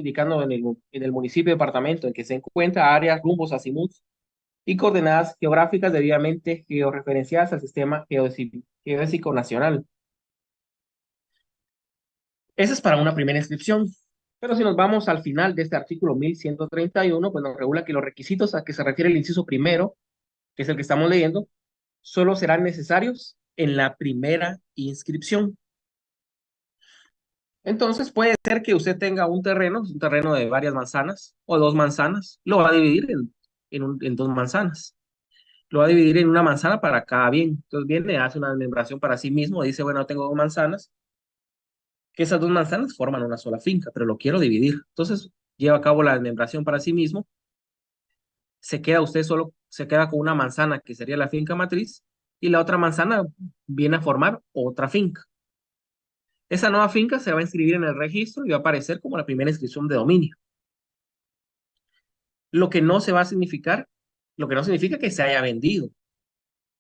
indicando en el municipio, departamento en que se encuentra, áreas, rumbos, azimuts y coordenadas geográficas debidamente georreferenciadas al sistema geodésico nacional. Esa es para una primera inscripción. Pero si nos vamos al final de este artículo 1131, pues nos regula que los requisitos a que se refiere el inciso primero, que es el que estamos leyendo, solo serán necesarios en la primera inscripción. Entonces puede ser que usted tenga un terreno de varias manzanas o dos manzanas, lo va a dividir en dos manzanas, lo va a dividir en una manzana para cada bien. Entonces viene, hace una membración para sí mismo, dice, bueno, tengo dos manzanas, que esas dos manzanas forman una sola finca, pero lo quiero dividir. Entonces lleva a cabo la desmembración para sí mismo, se queda usted solo, se queda con una manzana que sería la finca matriz y la otra manzana viene a formar otra finca. Esa nueva finca se va a inscribir en el registro y va a aparecer como la primera inscripción de dominio. Lo que no se va a significar, lo que no significa que se haya vendido.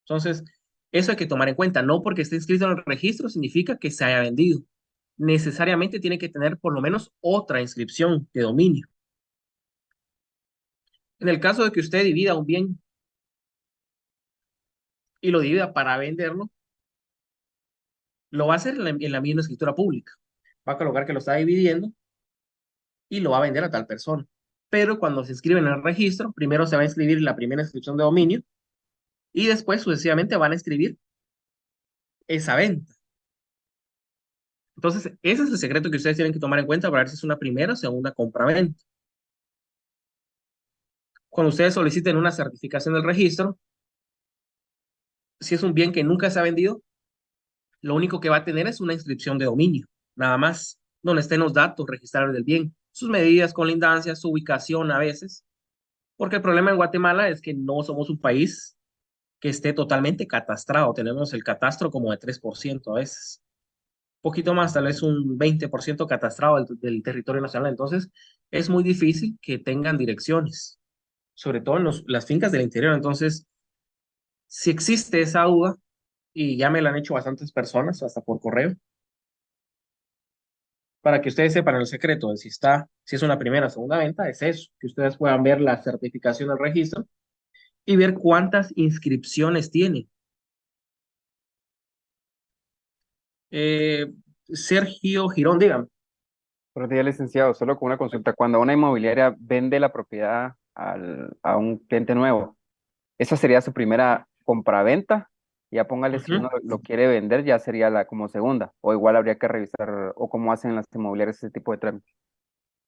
Entonces, eso hay que tomar en cuenta. No porque esté inscrito en el registro significa que se haya vendido. Necesariamente tiene que tener por lo menos otra inscripción de dominio. En el caso de que usted divida un bien y lo divida para venderlo, lo va a hacer en la misma escritura pública. Va a colocar que lo está dividiendo y lo va a vender a tal persona. Pero cuando se inscribe en el registro, primero se va a inscribir la primera inscripción de dominio y después sucesivamente van a inscribir esa venta. Entonces, ese es el secreto que ustedes tienen que tomar en cuenta para ver si es una primera o segunda compra-venta. Cuando ustedes soliciten una certificación del registro, si es un bien que nunca se ha vendido, lo único que va a tener es una inscripción de dominio, nada más, donde estén los datos registrados del bien, sus medidas, colindancias, su ubicación a veces, porque el problema en Guatemala es que no somos un país que esté totalmente catastrado, tenemos el catastro como de 3% a veces, poquito más, tal vez un 20% catastrado del territorio nacional, entonces es muy difícil que tengan direcciones, sobre todo en las fincas del interior. Entonces, si existe esa duda, y ya me la han hecho bastantes personas, hasta por correo, para que ustedes sepan el secreto de si es una primera o segunda venta, es eso, que ustedes puedan ver la certificación del registro y ver cuántas inscripciones tiene. Eh, Sergio Girón, dígame. Buenos días, licenciado. Solo con una consulta. Cuando una inmobiliaria vende la propiedad a un cliente nuevo, ¿esa sería su primera compraventa? Ya póngale si Ujú. uno lo quiere vender, ya sería la como segunda. O igual habría que revisar o cómo hacen las inmobiliarias ese tipo de trámites.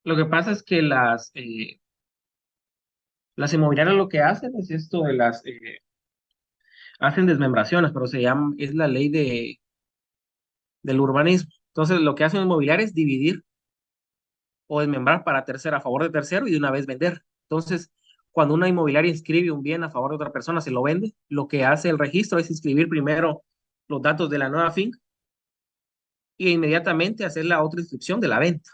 Lo que pasa es que las inmobiliarias lo que hacen es esto de hacen desmembraciones, pero se llama, es la ley del urbanismo. Entonces, lo que hacen los inmobiliarios es dividir o desmembrar para tercero a favor de tercero y de una vez vender. Entonces, cuando una inmobiliaria inscribe un bien a favor de otra persona, se lo vende, lo que hace el registro es inscribir primero los datos de la nueva finca e inmediatamente hacer la otra inscripción de la venta.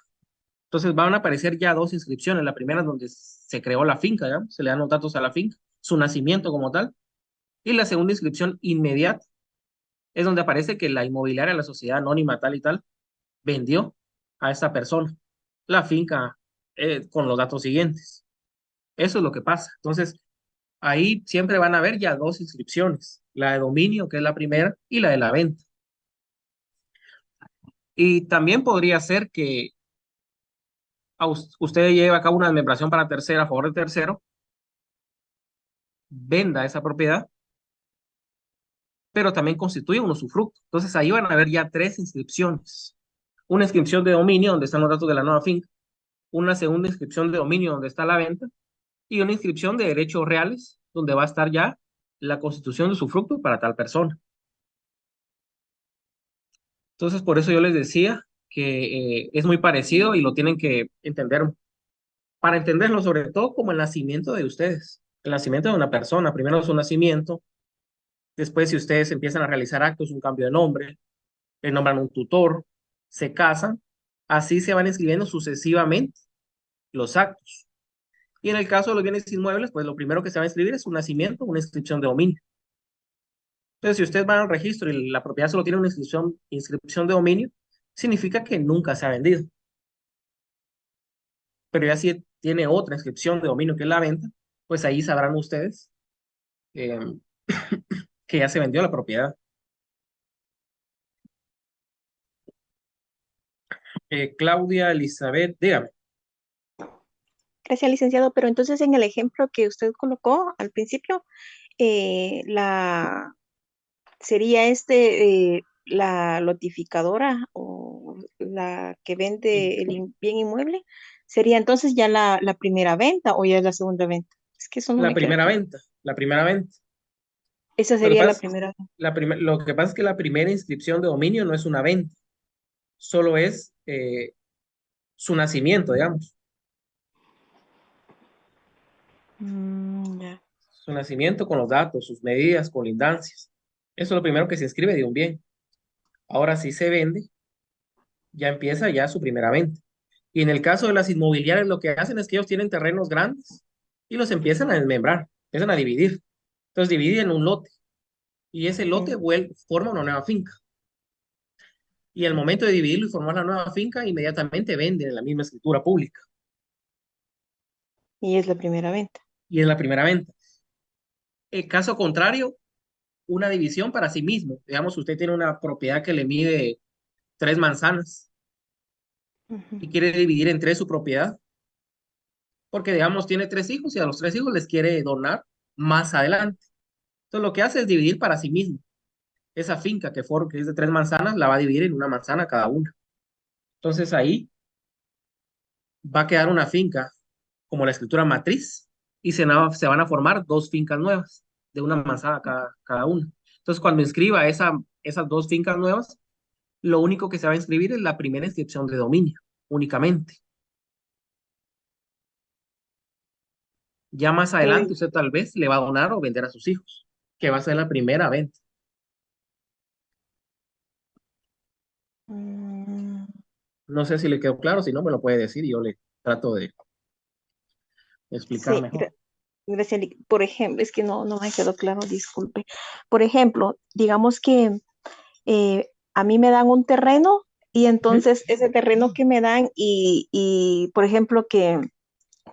Entonces van a aparecer ya dos inscripciones. La primera es donde se creó la finca, digamos, se le dan los datos a la finca, su nacimiento como tal. Y la segunda inscripción inmediata es donde aparece que la inmobiliaria, la sociedad anónima tal y tal, vendió a esta persona la finca con los datos siguientes. Eso es lo que pasa. Entonces, ahí siempre van a haber ya dos inscripciones, la de dominio, que es la primera, y la de la venta. Y también podría ser que usted lleve a cabo una desmembración para tercera a favor de tercero, venda esa propiedad, pero también constituye un usufructo. Entonces ahí van a haber ya tres inscripciones. Una inscripción de dominio donde están los datos de la nueva finca, una segunda inscripción de dominio donde está la venta y una inscripción de derechos reales donde va a estar ya la constitución de usufructo para tal persona. Entonces por eso yo les decía que es muy parecido y lo tienen que entender para entenderlo sobre todo como el nacimiento de ustedes, el nacimiento de una persona, primero su nacimiento, después si ustedes empiezan a realizar actos, un cambio de nombre, le nombran un tutor, se casan, así se van inscribiendo sucesivamente los actos. Y en el caso de los bienes inmuebles, pues lo primero que se va a inscribir es un nacimiento, una inscripción de dominio. Entonces, si ustedes van al registro y la propiedad solo tiene una inscripción de dominio, significa que nunca se ha vendido. pero ya si tiene otra inscripción de dominio que es la venta, pues ahí sabrán ustedes eh, que ya se vendió la propiedad. Claudia Elizabeth, dígame. Gracias, licenciado. Pero entonces en el ejemplo que usted colocó al principio, sería la notificadora o la que Sí. vende el bien inmueble, sería entonces ya la primera venta o ya es la segunda venta. Es que eso no La me queda primera claro. venta, la primera venta. Esa Lo que sería la pasa, primera. lo que pasa es que la primera inscripción de dominio no es una venta, solo es su nacimiento, digamos. Ya. Su nacimiento con los datos, sus medidas, colindancias. Eso es lo primero que se inscribe de un bien. Ahora si se vende, ya empieza ya su primera venta. Y en el caso de las inmobiliarias, lo que hacen es que ellos tienen terrenos grandes y los empiezan a desmembrar, empiezan a dividir. Entonces dividen un lote y ese lote Ujú. forma una nueva finca. Y al momento de dividirlo y formar la nueva finca, inmediatamente venden en la misma escritura pública. Y es la primera venta. Y es la primera venta. El caso contrario, una división para sí mismo. Digamos, usted tiene una propiedad que le mide 3 manzanas Ujú. y quiere dividir en tres su propiedad, porque digamos tiene 3 hijos y a los 3 hijos les quiere donar más adelante. Entonces lo que hace es dividir para sí mismo. Esa finca que es de 3 manzanas la va a dividir en una manzana cada una. Entonces ahí va a quedar una finca como la escritura matriz y se van a formar 2 fincas nuevas de una manzana cada una. Entonces cuando inscriba esas 2 fincas nuevas, lo único que se va a inscribir es la primera inscripción de dominio, únicamente. Ya más adelante Uy. usted tal vez le va a donar o vender a sus hijos, que va a ser la primera venta. Mm, No sé si le quedó claro, si no me lo puede decir y yo le trato de explicar sí, mejor. gracias. Por ejemplo, es que no me quedó claro, disculpe. Por ejemplo, digamos que a mí me dan un terreno y Ujú, entonces ese terreno que me dan por ejemplo, que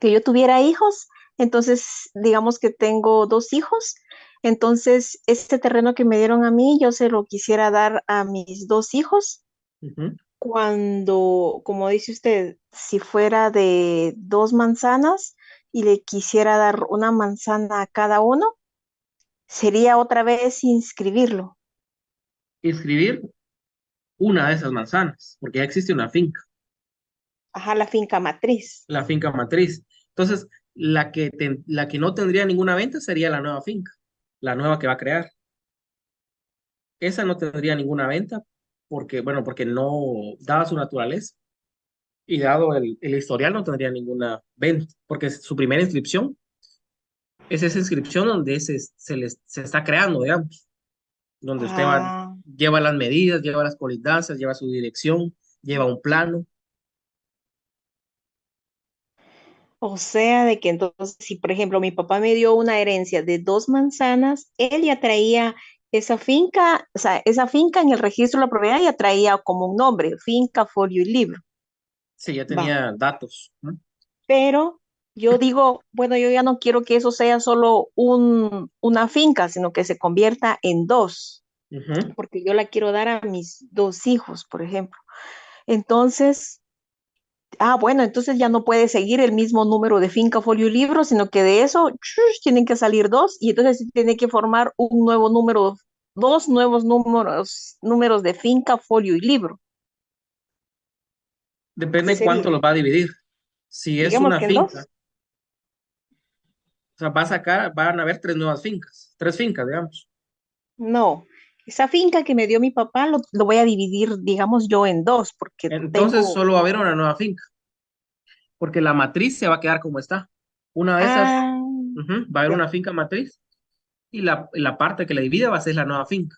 yo tuviera hijos, entonces digamos que tengo 2 hijos, entonces este terreno que me dieron a mí, yo se lo quisiera dar a mis 2 hijos ujú. cuando, como dice usted, si fuera de 2 manzanas y le quisiera dar una manzana a cada uno, sería otra vez inscribirlo. Inscribir una de esas manzanas, porque ya existe una finca, Ajá, la finca matriz. la finca matriz. Entonces, la que no tendría ninguna venta sería la nueva finca, la nueva que va a crear. Esa no tendría ninguna venta porque, bueno, porque no, dada su naturaleza y dado el historial, no tendría ninguna venta, porque su primera inscripción es esa inscripción donde se está creando, digamos, donde Ah, lleva las medidas, lleva las colindancias, lleva su dirección, lleva un plano. o sea, de que entonces, si por ejemplo mi papá me dio una herencia de 2 manzanas, él ya traía esa finca, o sea, esa finca en el registro de la propiedad ya traía como un nombre, finca, folio y libro. Sí, ya Va. tenía datos, ¿no? Pero yo digo, bueno, yo ya no quiero que eso sea solo una finca, sino que se convierta en dos, Ujú. porque yo la quiero dar a mis 2 hijos, por ejemplo. Entonces, bueno, entonces ya no puede seguir el mismo número de finca, folio y libro, sino que de eso tienen que salir dos y entonces sí tiene que formar un nuevo número, 2 nuevos números de finca, folio y libro. Depende Así de cuánto sería. los va a dividir. Si es Digamos una que en finca, dos. o sea, van a haber 3 nuevas fincas, 3 fincas, digamos. No, esa finca que me dio mi papá lo voy a dividir, digamos yo, en dos, porque Entonces tengo. solo va a haber una nueva finca, porque la matriz se va a quedar como está. Una de esas, Ah, va a haber ya. una finca matriz y la parte que la divide va a ser la nueva finca.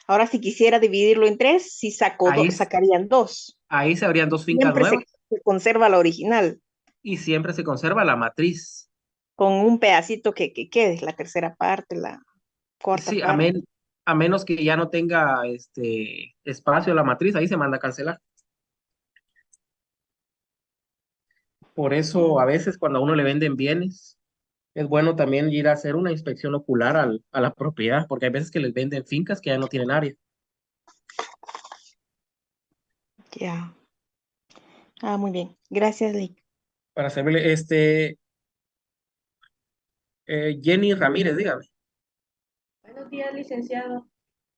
Ahora si quisiera dividirlo en tres, si Ahí, sacarían dos. ahí se abrían 2 fincas Siempre nuevas se conserva la original, y siempre se conserva la matriz. con un pedacito que quede, la tercera parte, la cuarta Sí, parte. a menos que ya no tenga espacio la matriz, ahí se manda a cancelar. Por eso a veces cuando a uno le venden bienes, es bueno también ir a hacer una inspección ocular a la propiedad, porque hay veces que les venden fincas que ya no tienen área. Ya. Ah, muy bien. Gracias, Lick. Para servirle, Jenny Ramírez, dígame. Buenos días, licenciado.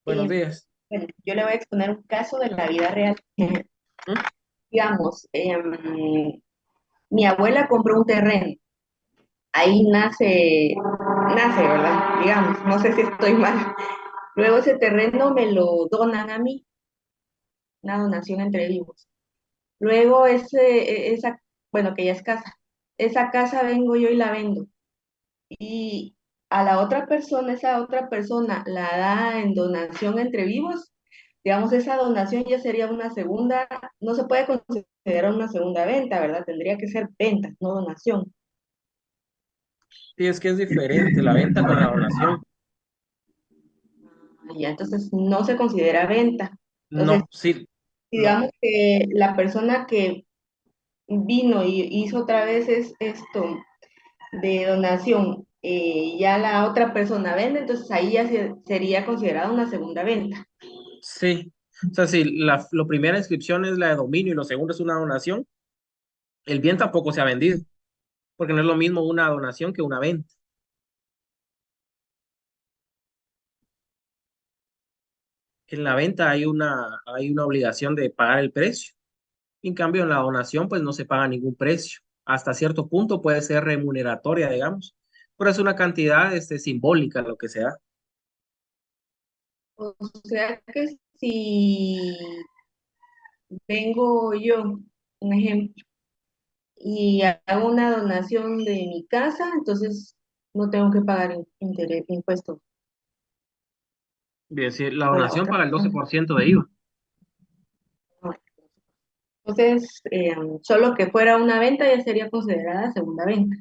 Buenos Eh, días. bueno, yo le voy a exponer un caso de la vida real. ¿Mm? Digamos, mi abuela compró un terreno. Ahí nace, ¿verdad? Digamos, no sé si estoy mal. Luego ese terreno me lo donan a mí, una donación entre vivos. Luego bueno, que ya es casa. Esa casa vengo yo y la vendo. Y a la otra persona, esa otra persona la da en donación entre vivos. Digamos, esa donación ya sería una segunda, no se puede considerar una segunda venta, ¿verdad? Tendría que ser venta, no donación. Sí, es que es diferente la venta con la donación. Y ya, entonces no se considera venta. Entonces, No, sí, no. digamos que la persona que vino y hizo otra vez esto de donación, ya la otra persona vende, entonces ahí ya sería considerada una segunda venta. Sí. O sea, si la primera inscripción es la de dominio y lo segundo es una donación, el bien tampoco se ha vendido, porque no es lo mismo una donación que una venta. En la venta hay una obligación de pagar el precio. En cambio, en la donación, pues no se paga ningún precio. Hasta cierto punto puede ser remuneratoria, digamos, pero es una cantidad simbólica lo que se da. O sea que si vengo yo, un ejemplo, y hago una donación de mi casa, entonces no tengo que pagar impuestos Es decir, la por la donación otra paga el persona. 12% de IVA. Entonces, solo que fuera una venta ya sería considerada segunda venta.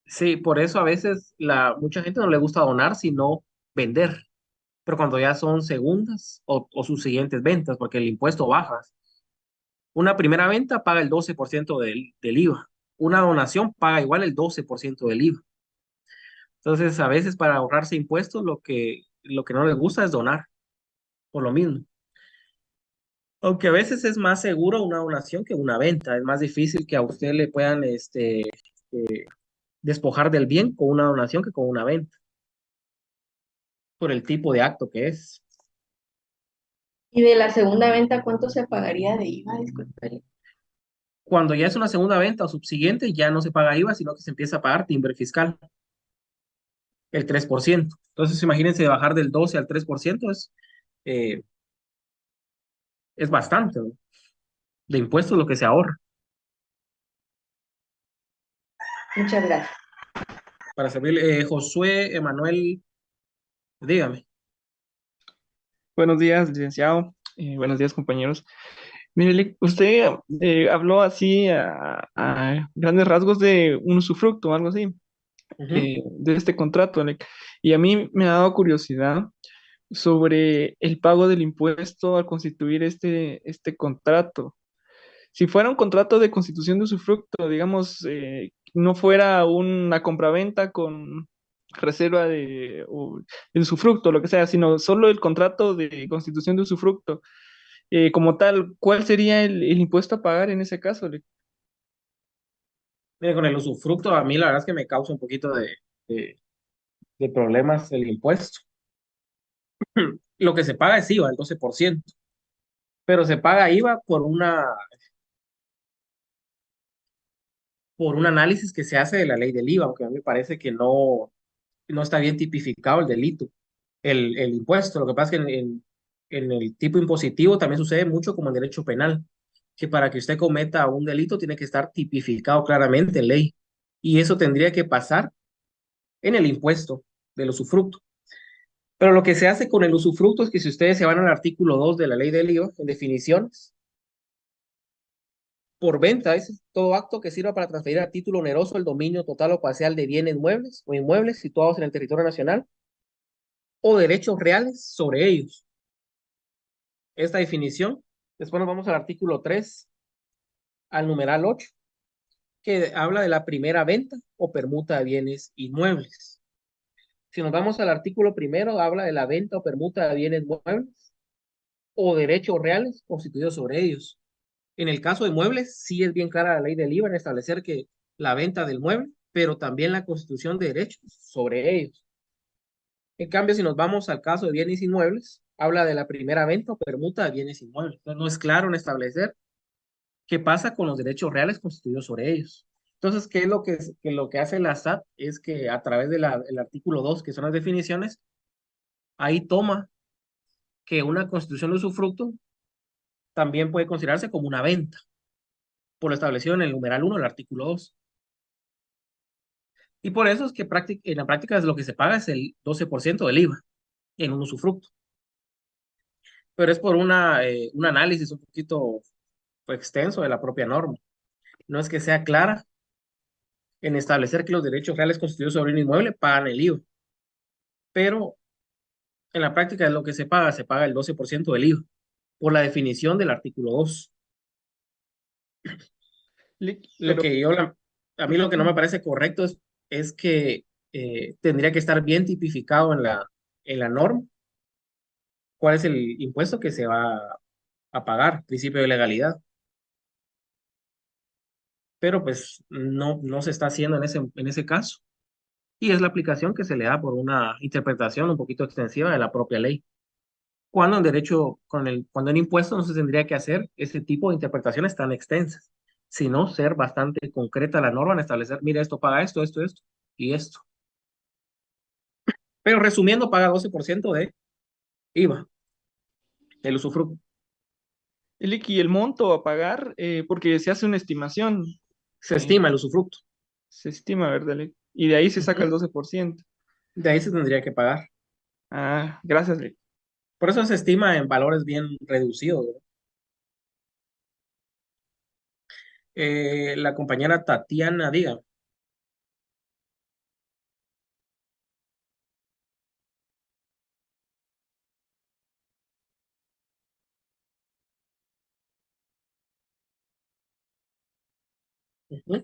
Sí, por eso a veces mucha gente no le gusta donar, sino vender. Pero cuando ya son segundas o sus siguientes ventas, porque el impuesto baja. Una primera venta paga el 12% del IVA. Una donación paga igual el 12% del IVA. Entonces, a veces para ahorrarse impuestos, lo que no les gusta es donar, por lo mismo. Aunque a veces es más seguro una donación que una venta. Es más difícil que a usted le puedan despojar del bien con una donación que con una venta, por el tipo de acto que es. Y de la segunda venta, ¿cuánto se pagaría de IVA? Disculpe. Cuando ya es una segunda venta o subsiguiente, ya no se paga IVA, sino que se empieza a pagar timbre fiscal, el 3%. Entonces, imagínense bajar del 12 al 3% eh, es bastante, ¿no? De impuestos lo que se ahorra. Muchas gracias. Para servirle, Josué Emanuel, dígame. Buenos días, licenciado. Buenos días, compañeros. Mire, usted habló así a grandes rasgos de un usufructo o algo así, Ujú. de este contrato, y a mí me ha dado curiosidad sobre el pago del impuesto al constituir este contrato. Si fuera un contrato de constitución de usufructo, digamos, no fuera una compraventa con reserva de usufructo, lo que sea, sino solo el contrato de constitución de usufructo, como tal, ¿cuál sería el impuesto a pagar en ese caso? Mire, con el usufructo, a mí la verdad es que me causa un poquito de, de problemas el impuesto. Lo que se paga es IVA, el 12%, pero se paga IVA por un análisis que se hace de la ley del IVA, aunque a mí me parece que no está bien tipificado el delito, el impuesto. Lo que pasa es que en el tipo impositivo también sucede mucho como en derecho penal, que para que usted cometa un delito tiene que estar tipificado claramente en ley. Y eso tendría que pasar en el impuesto del usufructo. Pero lo que se hace con el usufructo es que si ustedes se van al artículo 2 de la ley del IVA, en definiciones, por venta es todo acto que sirva para transferir a título oneroso el dominio total o parcial de bienes muebles o inmuebles situados en el territorio nacional o derechos reales sobre ellos. Esta definición, después nos vamos al artículo 3, al numeral 8. que habla de la primera venta o permuta de bienes inmuebles. Si nos vamos al artículo primero, habla de la venta o permuta de bienes muebles o derechos reales constituidos sobre ellos. En el caso de muebles, sí es bien clara la ley del IVA en establecer que la venta del mueble, pero también la constitución de derechos sobre ellos. En cambio, si nos vamos al caso de bienes inmuebles, habla de la primera venta o permuta de bienes inmuebles. Entonces, no es claro en establecer qué pasa con los derechos reales constituidos sobre ellos. Entonces, ¿qué es lo que hace la SAT? Es que a través del artículo 2, que son las definiciones, ahí toma que una constitución de usufructo también puede considerarse como una venta, por lo establecido en el numeral 1 del artículo 2. Y por eso es que en la práctica lo que se paga es el 12% del IVA en un usufructo. Pero es por un análisis un poquito extenso de la propia norma. No es que sea clara en establecer que los derechos reales constituidos sobre un inmueble pagan el IVA, pero en la práctica de lo que se paga el 12% del IVA, por la definición del artículo 2. Lo Pero, que yo, a mí lo que no me parece correcto es que tendría que estar bien tipificado en la norma cuál es el impuesto que se va a pagar, principio de legalidad. Pero pues no se está haciendo en ese caso. Y es la aplicación que se le da por una interpretación un poquito extensiva de la propia ley. Cuando en derecho, cuando en impuesto no se tendría que hacer ese tipo de interpretaciones tan extensas, sino ser bastante concreta la norma en establecer, mira, esto paga esto, esto, esto y esto. Pero resumiendo, paga 12% de IVA, el usufructo. Y el monto a pagar, porque se hace una estimación, Se eh, estima el usufructo. se estima, ¿verdad, Lick? Y de ahí se saca el Ujú. 12%. De ahí se tendría que pagar. Ah, gracias, Lick. Por eso se estima en valores bien reducidos, ¿verdad? La compañera Tatiana, diga. Ujú.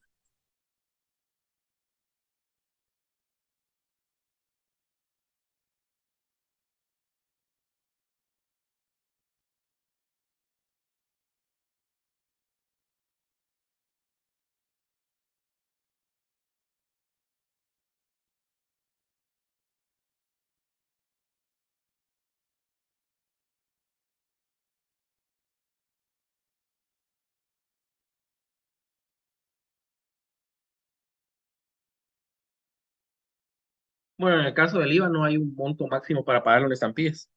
Bueno, en el caso del IVA no hay un monto máximo para pagarlo en estampillas.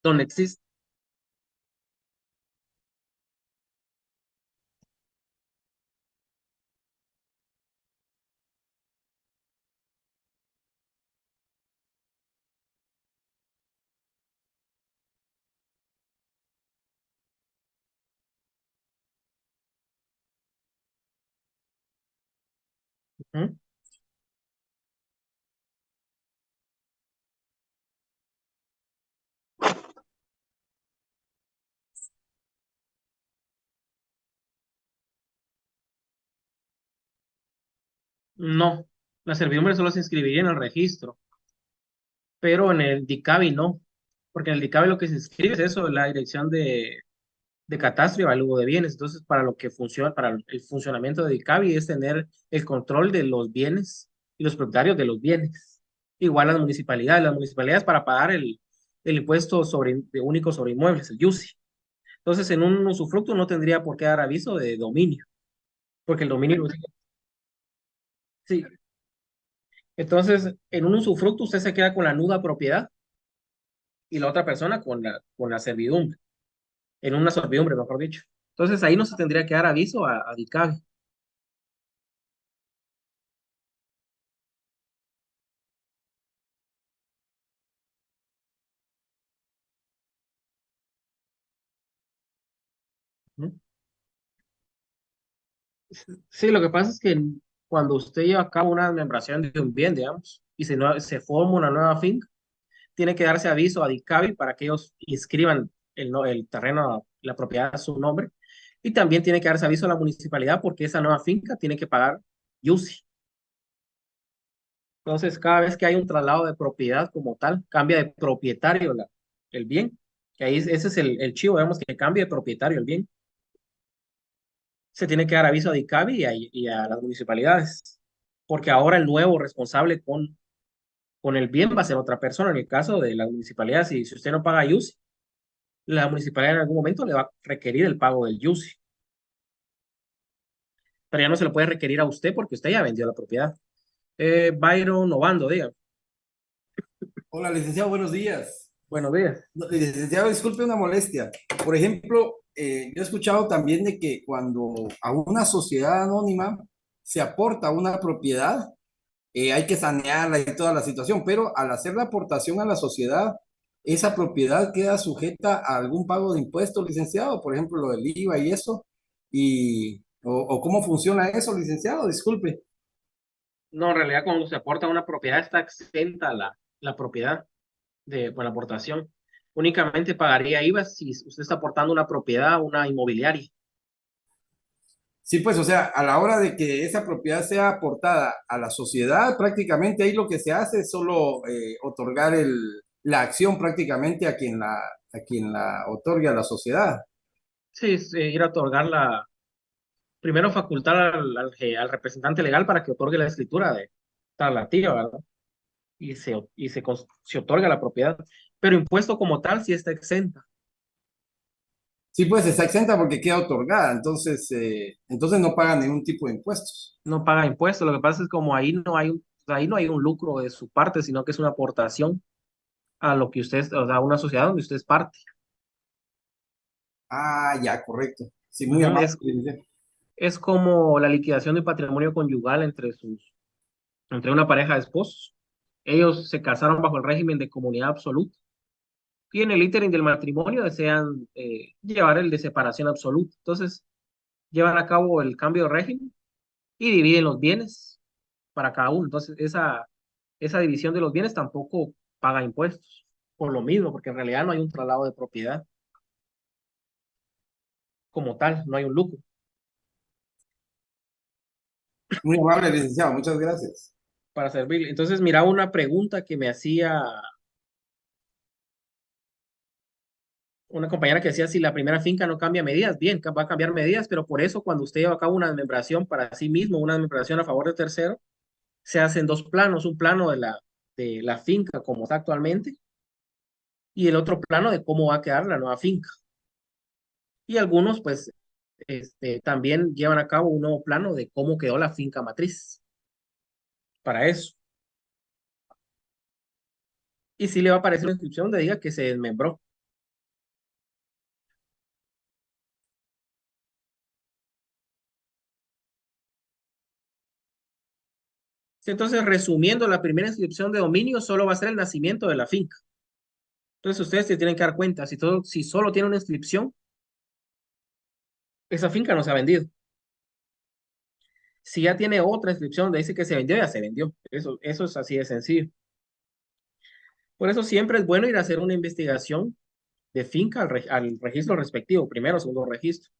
Donde existe. Ujú. No, la servidumbre solo se inscribiría en el registro, pero en el DICABI no, porque en el DICABI lo que se inscribe es eso, la dirección de catastro y avalúo de bienes. Entonces, para lo que funciona, para el funcionamiento de DICABI es tener el control de los bienes y los propietarios de los bienes. Igual las municipalidades para pagar el impuesto único sobre inmuebles, el UCI. Entonces, en un usufructo no tendría por qué dar aviso de dominio, porque el dominio, sí. Entonces, en un usufructo usted se queda con la nuda propiedad y la otra persona con la servidumbre, en una servidumbre, mejor dicho. Entonces, ahí no se tendría que dar aviso a DICABI. ¿No? Sí, lo que pasa es que cuando usted lleva a cabo una desmembración de un bien, digamos, y se forma una nueva finca, tiene que darse aviso a DICABI para que ellos inscriban el terreno, la propiedad a su nombre Y también tiene que darse aviso a la municipalidad porque esa nueva finca tiene que pagar UCI. Entonces, cada vez que hay un traslado de propiedad como tal, cambia de propietario el bien. Que ahí ese es el chivo, digamos, que cambie de propietario el bien. Se tiene que dar aviso a DICABI y a las municipalidades, porque ahora el nuevo responsable con el bien va a ser otra persona. En el caso de las municipalidades, si usted no paga UCI, la municipalidad en algún momento le va a requerir el pago del UCI, pero ya no se lo puede requerir a usted porque usted ya vendió la propiedad. Byron Obando, diga. Hola, licenciado, buenos días. Buenos días. No, licenciado, disculpe una molestia. Por ejemplo, yo he escuchado también de que cuando a una sociedad anónima se aporta una propiedad, hay que sanearla y toda la situación, pero al hacer la aportación a la sociedad, esa propiedad queda sujeta a algún pago de impuestos, licenciado, por ejemplo, lo del IVA y eso, o cómo funciona eso, licenciado, disculpe. No, en realidad cuando se aporta una propiedad está exenta la propiedad por la aportación. Únicamente pagaría IVA si usted está aportando una propiedad a una inmobiliaria. Sí, pues, o sea, a la hora de que esa propiedad sea aportada a la sociedad, prácticamente ahí lo que se hace es solo otorgar la acción prácticamente a quien la otorgue a la sociedad. Sí, es, ir a otorgarla, primero facultar al representante legal para que otorgue la escritura de traslativa, ¿verdad? Se otorga la propiedad. Pero impuesto como tal sí está exenta. Sí, pues está exenta porque queda otorgada, entonces no paga ningún tipo de impuestos. No paga impuestos. Lo que pasa es como ahí no hay un lucro de su parte, sino que es una aportación a lo que usted, o sea, a una sociedad donde usted es parte. Ah, ya, correcto. Sí, muy Ujú. amable. Es como la liquidación de patrimonio conyugal entre una pareja de esposos. Ellos se casaron bajo el régimen de comunidad absoluta y en el ínterin del matrimonio desean llevar el de separación absoluta. Entonces, llevan a cabo el cambio de régimen y dividen los bienes para cada uno. Entonces, esa división de los bienes tampoco paga impuestos por lo mismo, porque en realidad no hay un traslado de propiedad como tal, no hay un lucro Muy amable, licenciado, muchas gracias. para servirle. Entonces, mira una pregunta que me hacía una compañera que decía, si la primera finca no cambia medidas, bien, va a cambiar medidas, pero por eso cuando usted lleva a cabo una desmembración para sí mismo, una desmembración a favor de tercero, se hacen dos planos, un plano de la finca como está actualmente y el otro plano de cómo va a quedar la nueva finca. Y algunos, pues, también llevan a cabo un nuevo plano de cómo quedó la finca matriz para eso. Y sí le va a aparecer una inscripción donde diga que se desmembró. Sí, entonces, resumiendo, la primera inscripción de dominio solo va a ser el nacimiento de la finca. Entonces, ustedes se tienen que dar cuenta, si solo tiene una inscripción, esa finca no se ha vendido. Si ya tiene otra inscripción donde dice que se vendió, ya se vendió. Eso es así de sencillo. Por eso siempre es bueno ir a hacer una investigación de finca al registro respectivo, primero o segundo registro.